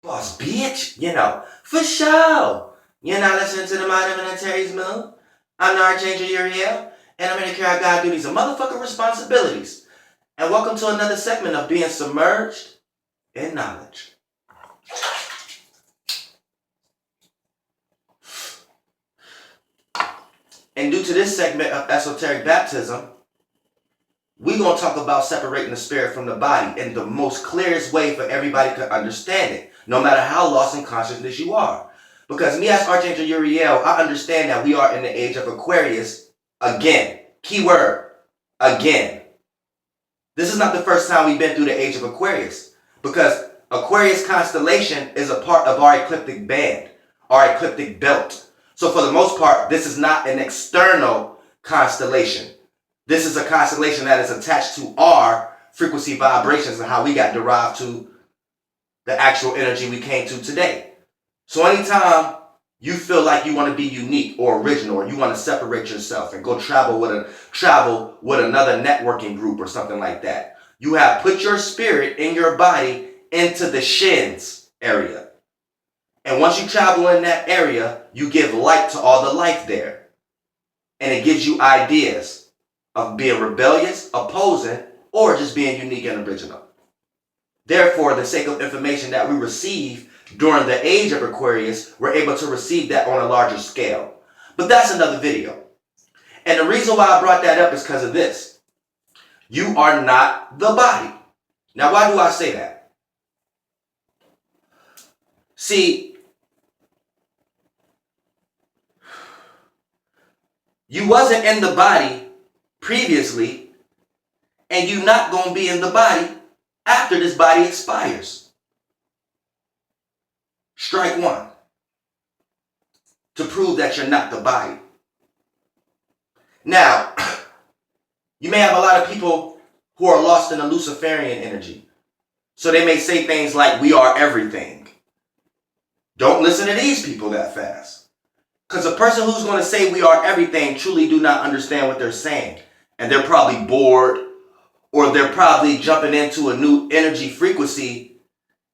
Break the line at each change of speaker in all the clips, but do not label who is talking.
Boss bitch, for sure. You're not listening to the Mind of Terry's Moon. I'm the Archangel Uriel, and I'm here to carry out God duties and motherfucking responsibilities. And welcome to another segment of Being Submerged in Knowledge. And due to this segment of esoteric baptism, we're going to talk about separating the spirit from the body in the most clearest way for everybody to understand it, no matter how lost in consciousness you are. Because me as Archangel Uriel, I understand that we are in the age of Aquarius again. Keyword, again. This is not the first time we've been through the age of Aquarius, because Aquarius constellation is a part of our ecliptic band, our ecliptic belt. So for the most part, this is not an external constellation. This is a constellation that is attached to our frequency vibrations and how we got derived to the actual energy we came to today. So anytime you feel like you want to be unique or original, or you want to separate yourself and go travel with another networking group or something like that, you have put your spirit in your body into the shins area. And once you travel in that area, you give light to all the life there. And it gives you ideas of being rebellious, opposing, or just being unique and original. Therefore, the sake of information that we receive during the age of Aquarius, we're able to receive that on a larger scale. But that's another video. And the reason why I brought that up is because of this. You are not the body. Now, why do I say that? See, you wasn't in the body previously, and you're not going to be in the body after this body expires. Strike one. To prove that you're not the body. Now, you may have a lot of people who are lost in the Luciferian energy. So they may say things like, we are everything. Don't listen to these people that fast. Because a person who's going to say we are everything truly do not understand what they're saying. And they're probably bored, or they're probably jumping into a new energy frequency,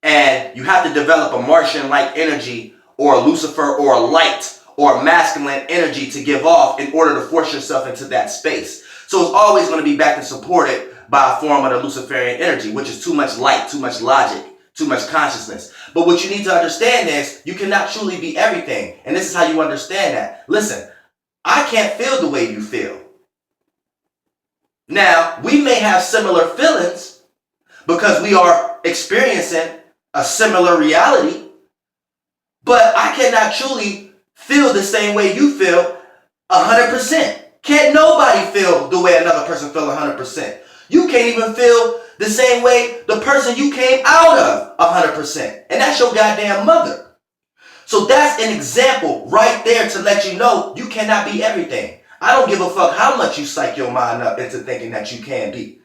and you have to develop a Martian-like energy, or a Lucifer, or a light, or a masculine energy to give off in order to force yourself into that space. So it's always going to be backed and supported by a form of the Luciferian energy, which is too much light, too much logic, too much consciousness. But what you need to understand is you cannot truly be everything. And this is how you understand that. Listen, I can't feel the way you feel. Now, we may have similar feelings because we are experiencing a similar reality, but I cannot truly feel the same way you feel 100%. Can't nobody feel the way another person feels 100%. You can't even feel the same way the person you came out of 100%. And that's your goddamn mother. So that's an example right there to let you know you cannot be everything. I don't give a fuck how much you psych your mind up into thinking that you can be.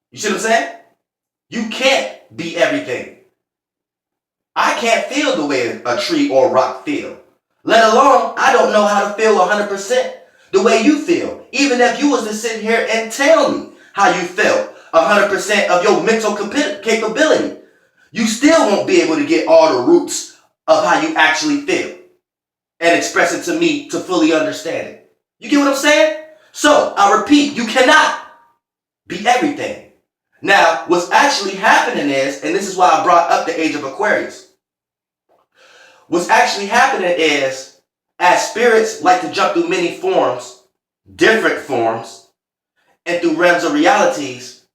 You see what I'm saying? You can't be everything. I can't feel the way a tree or rock feel. Let alone, I don't know how to feel 100% the way you feel. Even if you was to sit here and tell me how you felt 100% of your mental capability, you still won't be able to get all the roots of how you actually feel and express it to me to fully understand it. You get what I'm saying? So, I repeat, you cannot be everything. Now, what's actually happening is, and this is why I brought up the age of Aquarius. What's actually happening is, as spirits like to jump through many forms, different forms, and through realms of realities,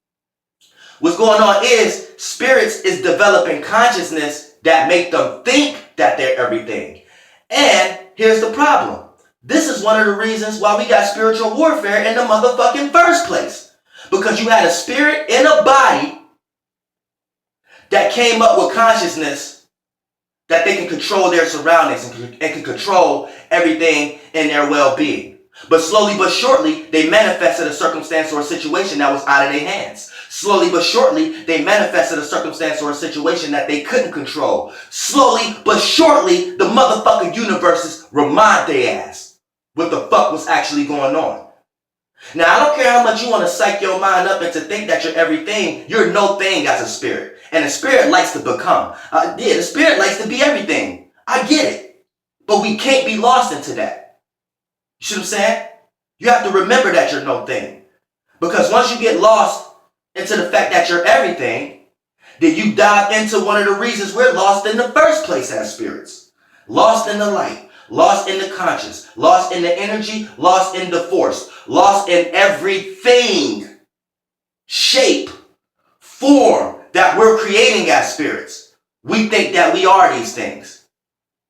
what's going on is, spirits is developing consciousness that make them think that they're everything. And here's the problem. This is one of the reasons why we got spiritual warfare in the motherfucking first place. Because you had a spirit in a body that came up with consciousness that they can control their surroundings and can control everything in their well-being. But slowly but surely, they manifested a circumstance or a situation that was out of their hands. Slowly but shortly, they manifested a circumstance or a situation that they couldn't control. Slowly but shortly, the motherfucking universes remind their ass what the fuck was actually going on. Now, I don't care how much you want to psych your mind up and to think that you're everything. You're no thing as a spirit. And the spirit likes to become. The spirit likes to be everything. I get it. But we can't be lost into that. You see what I'm saying? You have to remember that you're no thing. Because once you get lost into the fact that you're everything, then you dive into one of the reasons we're lost in the first place as spirits. Lost in the light. Lost in the conscious, lost in the energy, lost in the force, lost in everything, shape, form that we're creating as spirits. We think that we are these things.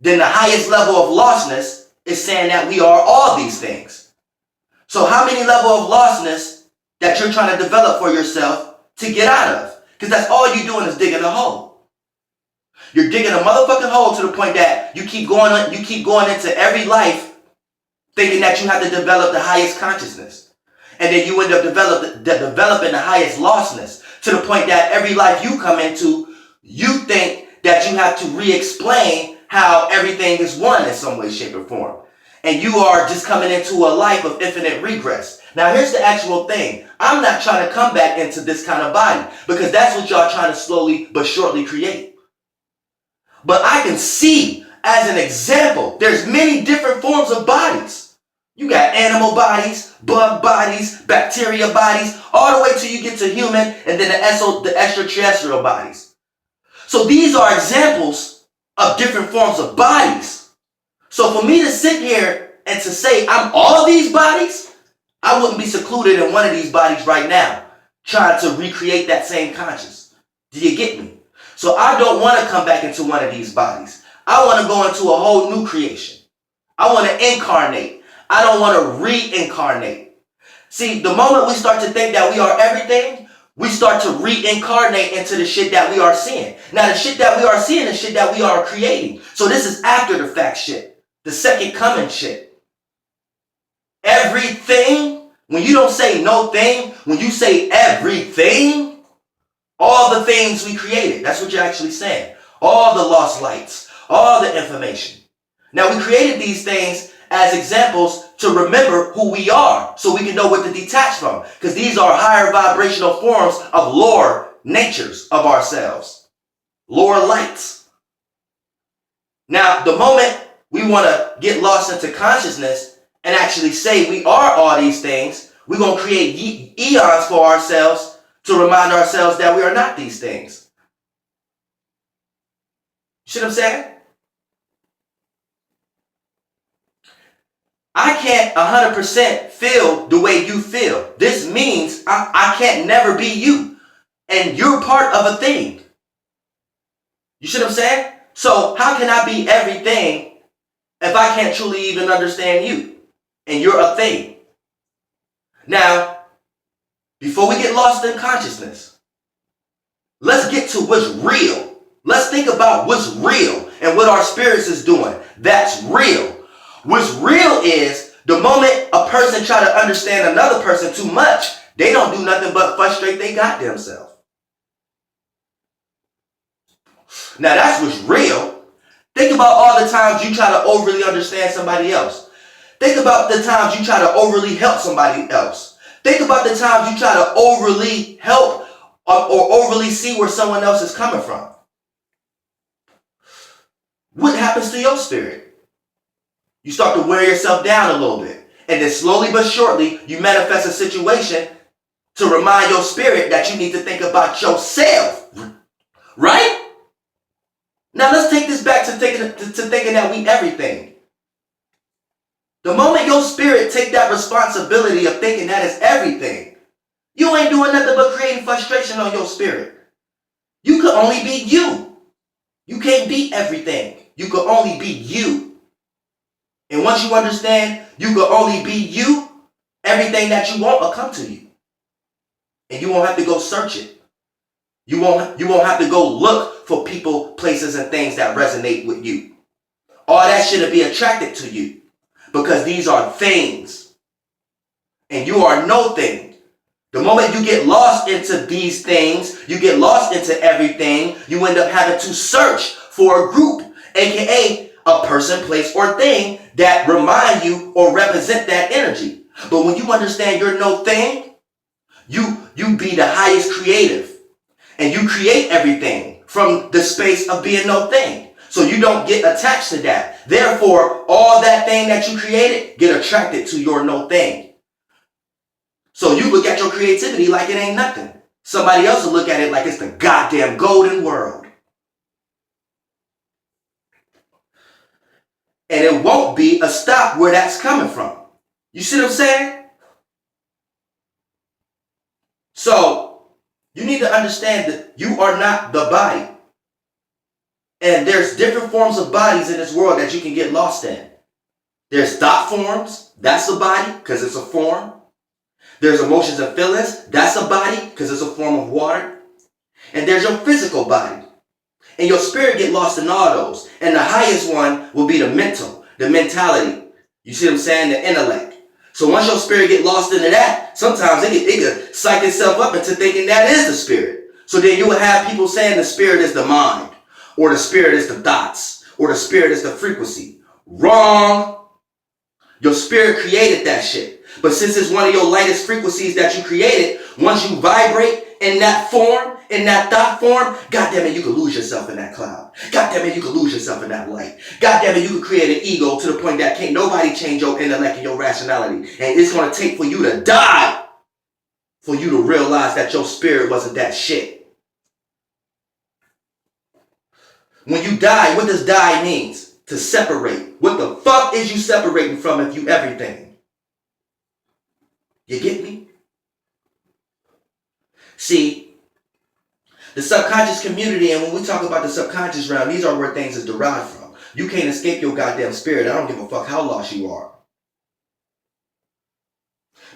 Then the highest level of lostness is saying that we are all these things. So how many level of lostness that you're trying to develop for yourself to get out of? Because that's all you're doing is digging a hole. You're digging a motherfucking hole to the point that you keep going into every life thinking that you have to develop the highest consciousness. And then you end up developing the highest lostness to the point that every life you come into, you think that you have to re-explain how everything is one in some way, shape, or form. And you are just coming into a life of infinite regress. Now here's the actual thing. I'm not trying to come back into this kind of body because that's what y'all trying to slowly but surely create. But I can see, as an example, there's many different forms of bodies. You got animal bodies, bug bodies, bacteria bodies, all the way till you get to human and then the extraterrestrial bodies. So these are examples of different forms of bodies. So for me to sit here and to say I'm all these bodies, I wouldn't be secluded in one of these bodies right now, trying to recreate that same conscious. Do you get me? So I don't want to come back into one of these bodies. I want to go into a whole new creation. I want to incarnate. I don't want to reincarnate. See, the moment we start to think that we are everything, we start to reincarnate into the shit that we are seeing. Now, the shit that we are seeing is shit that we are creating. So this is after the fact shit. The second coming shit. Everything, when you don't say no thing, when you say everything, all the things we created, that's what you're actually saying. All the lost lights, all the information. Now we created these things as examples to remember who we are so we can know what to detach from. Because these are higher vibrational forms of lower natures of ourselves. Lower lights. Now the moment we want to get lost into consciousness and actually say we are all these things, we're going to create eons for ourselves to remind ourselves that we are not these things. You see what I'm saying? I can't 100% feel the way you feel. This means I can't never be you. And you're part of a thing. You see what I'm saying? So how can I be everything if I can't truly even understand you? And you're a thing. Now, before we get lost in consciousness, let's get to what's real. Let's think about what's real and what our spirits is doing. That's real. What's real is the moment a person try to understand another person too much, they don't do nothing but frustrate they goddamn self. Now that's what's real. Think about all the times you try to overly understand somebody else. Think about the times you try to overly help somebody else. Think about the times you try to overly help or overly see where someone else is coming from. What happens to your spirit? You start to wear yourself down a little bit. And then slowly but surely, you manifest a situation to remind your spirit that you need to think about yourself. Right? Now let's take this back to thinking that we everything. The moment your spirit take that responsibility of thinking that is everything, you ain't doing nothing but creating frustration on your spirit. You could only be you. You can't be everything. You could only be you. And once you understand you could only be you, everything that you want will come to you. And you won't have to go search it. You won't have to go look for people, places, and things that resonate with you. All that shit will be attracted to you. Because these are things. And you are no thing. The moment you get lost into these things, you get lost into everything, you end up having to search for a group, aka a person, place, or thing that remind you or represent that energy. But when you understand you're no thing, you be the highest creative. And you create everything from the space of being no thing. So you don't get attached to that. Therefore, all that thing that you created get attracted to your no thing. So you look at your creativity like it ain't nothing. Somebody else will look at it like it's the goddamn golden world. And it won't be a stop where that's coming from. You see what I'm saying? So you need to understand that you are not the body. And there's different forms of bodies in this world that you can get lost in. There's thought forms. That's a body because it's a form. There's emotions and feelings. That's a body because it's a form of water. And there's your physical body. And your spirit get lost in all those. And the highest one will be the mental, the mentality. You see what I'm saying? The intellect. So once your spirit get lost into that, sometimes it can psych itself up into thinking that is the spirit. So then you will have people saying the spirit is the mind. Or the spirit is the thoughts. Or the spirit is the frequency. Wrong. Your spirit created that shit. But since it's one of your lightest frequencies that you created, once you vibrate in that form, in that thought form, goddamn it, you could lose yourself in that cloud. Goddamn it, you could lose yourself in that light. Goddamn it, you could create an ego to the point that can't nobody change your intellect and your rationality. And it's going to take for you to die for you to realize that your spirit wasn't that shit. When you die, what does die means? To separate. What the fuck is you separating from if you everything? You get me? See, the subconscious community, and when we talk about the subconscious realm, these are where things is derived from. You can't escape your goddamn spirit. I don't give a fuck how lost you are.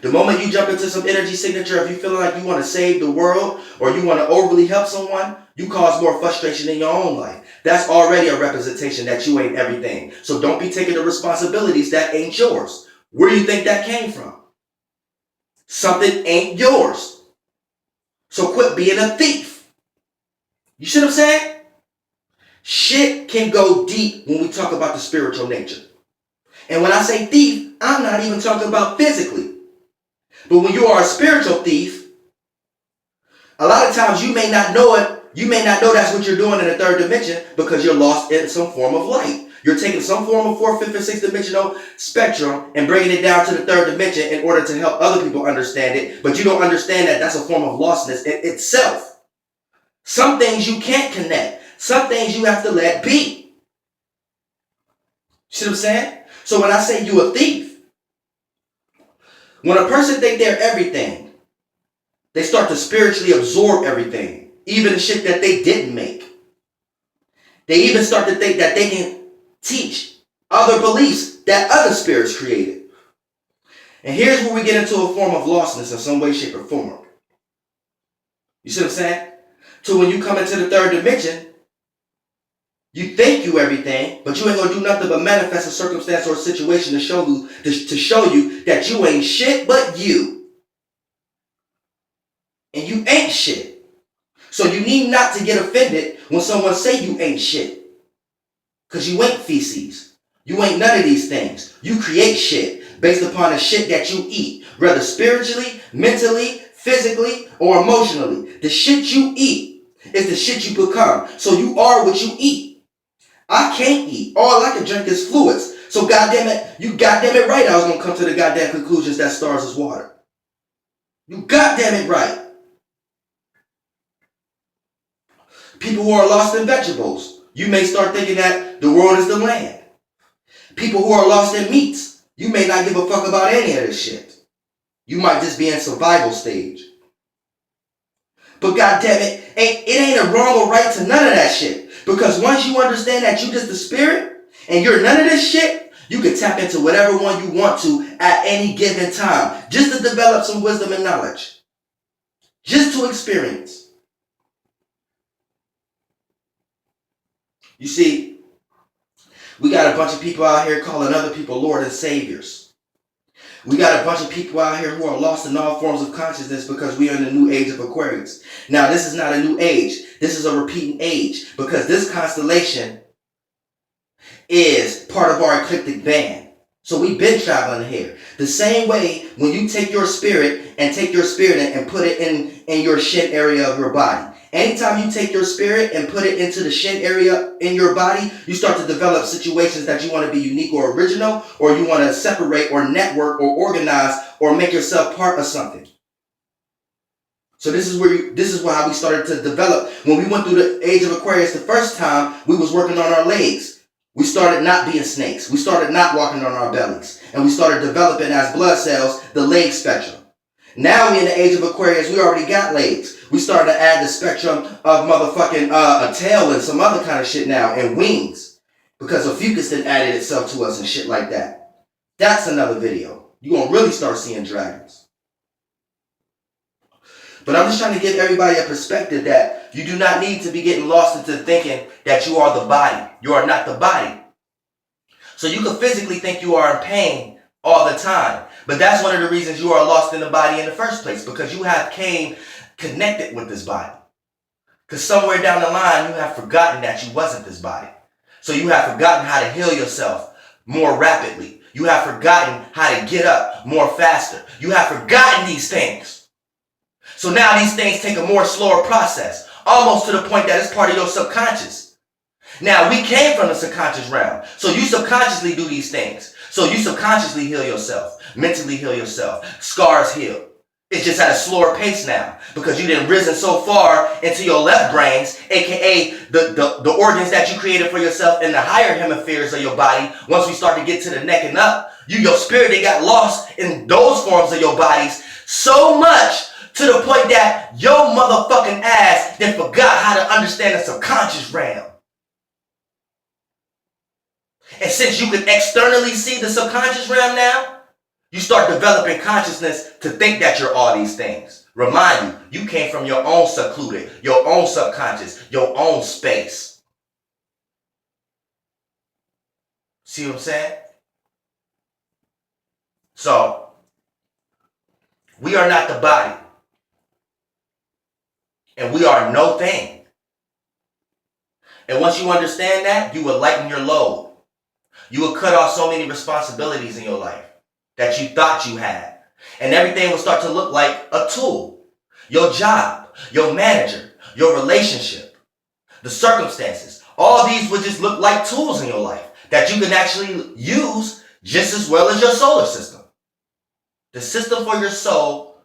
The moment you jump into some energy signature, if you feel like you want to save the world or you want to overly help someone, you cause more frustration in your own life. That's already a representation that you ain't everything. So don't be taking the responsibilities that ain't yours. Where do you think that came from? Something ain't yours. So quit being a thief. You see what I'm saying? Shit can go deep when we talk about the spiritual nature. And when I say thief, I'm not even talking about physically. But when you are a spiritual thief, a lot of times you may not know it. You may not know that's what you're doing in the third dimension because you're lost in some form of light. You're taking some form of fourth, fifth, and sixth dimensional spectrum and bringing it down to the third dimension in order to help other people understand it. But you don't understand that that's a form of lostness in itself. Some things you can't connect. Some things you have to let be. See what I'm saying? So when I say you a thief, when a person think they're everything, they start to spiritually absorb everything, even the shit that they didn't make. They even start to think that they can teach other beliefs that other spirits created. And here's where we get into a form of lostness in some way, shape, or form. You see what I'm saying? So when you come into the third dimension, you think you everything, but you ain't gonna do nothing but manifest a circumstance or a situation to show you that you ain't shit but you. And you ain't shit. So you need not to get offended when someone say you ain't shit. Because you ain't feces. You ain't none of these things. You create shit based upon the shit that you eat. Whether spiritually, mentally, physically, or emotionally. The shit you eat is the shit you become. So you are what you eat. I can't eat. All I can drink is fluids. So goddamn it, you goddamn it right I was going to come to the goddamn conclusions that stars is water. You goddamn it right. People who are lost in vegetables, you may start thinking that the world is the land. People who are lost in meats, you may not give a fuck about any of this shit. You might just be in survival stage. But goddamn it, it ain't a wrong or right to none of that shit. Because once you understand that you just the spirit and you're none of this shit, you can tap into whatever one you want to at any given time. Just to develop some wisdom and knowledge. Just to experience. You see, we got a bunch of people out here calling other people Lord and Saviors. We got a bunch of people out here who are lost in all forms of consciousness because we are in the new age of Aquarius. Now, this is not a new age. This is a repeating age because this constellation is part of our ecliptic band. So we've been traveling here. The same way when you take your spirit and put it in your shin area of your body Anytime you take your spirit and put it into the shin area in your body, you start to develop situations that you want to be unique or original, or you want to separate or network or organize or make yourself part of something. So this is how we started to develop. When we went through the age of Aquarius the first time, we was working on our legs. We started not being snakes. We started not walking on our bellies. And we started developing as blood cells the leg spectrum. Now we in the age of Aquarius, we already got legs. We started to add the spectrum of motherfucking a tail and some other kind of shit now, and wings. Because Ophiuchus then added itself to us and shit like that. That's another video. You're going to really start seeing dragons. But I'm just trying to give everybody a perspective that you do not need to be getting lost into thinking that you are the body. You are not the body. So you can physically think you are in pain all the time. But that's one of the reasons you are lost in the body in the first place. Because you have came connected with this body. Because somewhere down the line you have forgotten that you wasn't this body. So you have forgotten how to heal yourself more rapidly. You have forgotten how to get up more faster. You have forgotten these things. So now these things take a more slower process, almost to the point that it's part of your subconscious. Now we came from the subconscious realm, so you subconsciously do these things. So you subconsciously heal yourself, mentally heal yourself, scars heal. It's just at a slower pace now because you didn't risen so far into your left brains, aka the organs that you created for yourself in the higher hemispheres of your body. Once we start to get to the neck and up, your spirit, they got lost in those forms of your bodies so much to the point that your motherfucking ass then forgot how to understand the subconscious realm. And since you can externally see the subconscious realm now, you start developing consciousness to think that you're all these things. Remind you came from your own secluded, your own subconscious, your own space. See what I'm saying? So, we are not the body. And we are no thing. And once you understand that, you will lighten your load. You will cut off so many responsibilities in your life that you thought you had. And everything will start to look like a tool. Your job, your manager, your relationship, the circumstances. All these will just look like tools in your life that you can actually use just as well as your solar system. The system for your soul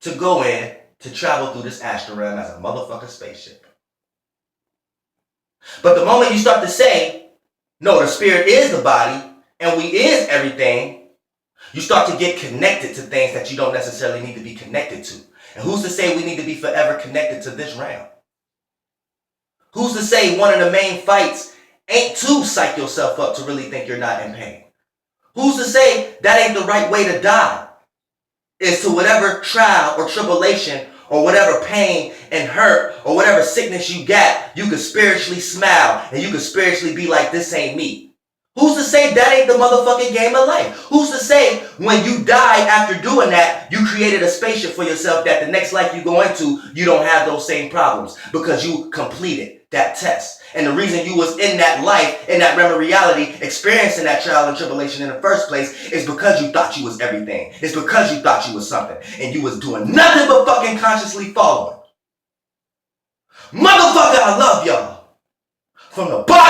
to go in to travel through this astral realm as a motherfucking spaceship. But the moment you start to say, no, the spirit is the body and we is everything, you start to get connected to things that you don't necessarily need to be connected to. And who's to say we need to be forever connected to this realm? Who's to say one of the main fights ain't to psych yourself up to really think you're not in pain? Who's to say that ain't the right way to die? Is to whatever trial or tribulation or whatever pain and hurt or whatever sickness you got, you can spiritually smile and you can spiritually be like, this ain't me. Who's to say that ain't the motherfucking game of life? Who's to say when you die after doing that, you created a spaceship for yourself that the next life you go into, you don't have those same problems because you completed that test. And the reason you was in that life, in that realm of reality, experiencing that trial and tribulation in the first place is because you thought you was everything. It's because you thought you was something. And you was doing nothing but fucking consciously following. Motherfucker, I love y'all. From the bottom